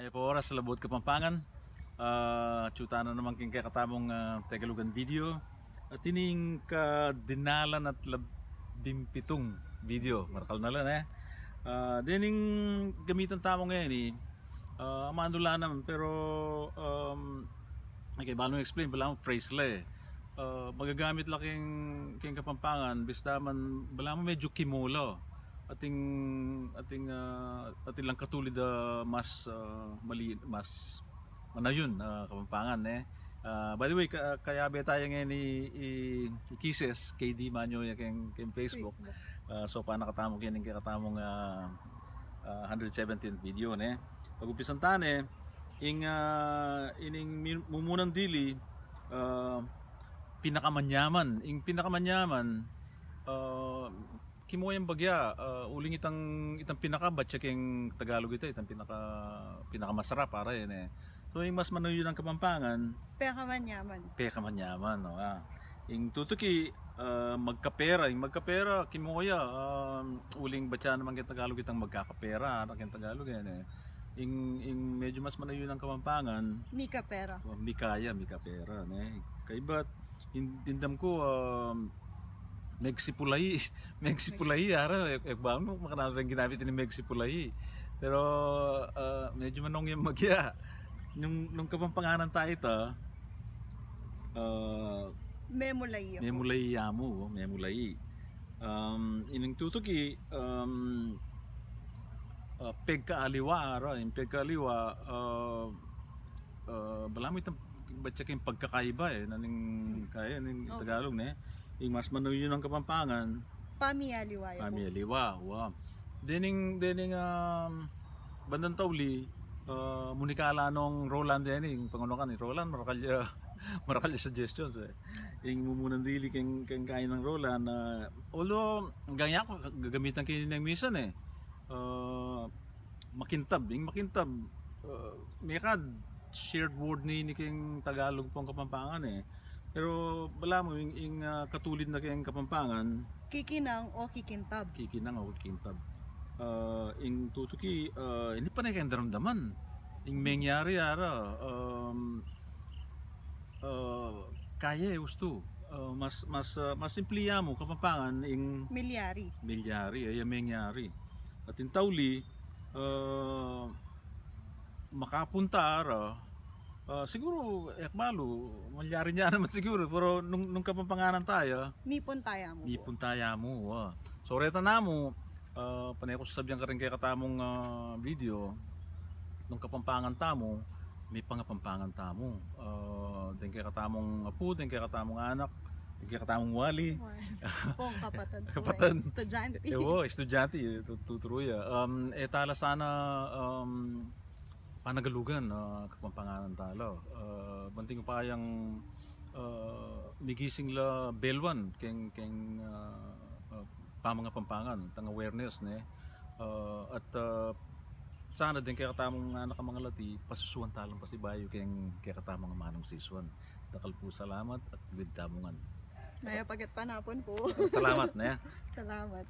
Maya po oras sa Labot Kapampangan. Tsuta na naman king kakatamong Tagalogan video. At ining ka dinalan at labimpitong video. Marakal na lang dining gamitan tamo ngayon amandula naman pero okay, balong explain bala phrase la magagamit lang king Kapampangan basta man bala mo medyo kimulo ating lang katulid mas mali mas manayon Kapampangan by the way kaya be tayo ngayon i Kisses KD Manyo yung Facebook. So pa nakatamong yan yung katamong 117th video pag-upisan tane ining mumunang dili pinakamanyaman kimo yung bagya uling itang pinakabat siya king Tagalog itang pinakamasarap para yan so yung mas manayo ng Kapampangan pekamanyaman no yung tutuki magkapera kimoya uling batya naman king Tagalog itang magkakapera king Tagalog yan yung medyo mas manayo ng Kapampangan mikapera mikapera kaibat hindam ko Megsipulahi ara ba mo makanang ginamit ni Megsipulahi pero medyo manong yung magya nung Kapampanganan tayo ito memulay ining tutuki pegkaaliwa ara yung pegkaaliwa bala mo itang batya kayong pagkakaiba naning kaya ning Tagalog yung mas manayo ng Kapampangan pamialiwa wow dening bandang tawli munikala nung Roland yung pangunakan ni Roland marakalya suggestions yung mumunan dili keng kain ng Roland although ganya ko gagamitan kayo ng misan makintab may shared word ni keng Tagalog pong Kapampangan pero bala mo yung katulid na kayang Kapampangan kikinang o kikintab yung tutuki hindi pa na kayang daramdaman yung mengyari ara kaya gusto mas simpliya mo Kapampangan yung milyari ay mengyari at yung tawli makapunta ara siguro ekbalo malyari niya naman siguro pero nung Kapampanganan tayo mipon taya mo so reta na mo panay ko sasabihan ka rin kay katamong video nung Kapampangan tamo may pangapampangan tamo din kay katamong apo din kay katamong anak din kay katamong wali pong kapatan estudyante tuturuya tala sana panagalugan Kapampanganan talo banting pa yung migising la belwan keng pamanga Pampangan tang awareness at sana din kaya katamong anak ang mga lati pasusuan talang pasibayo keng kaya katamong manong siswan dakal po salamat at with tamungan maya pagat panapon po salamat salamat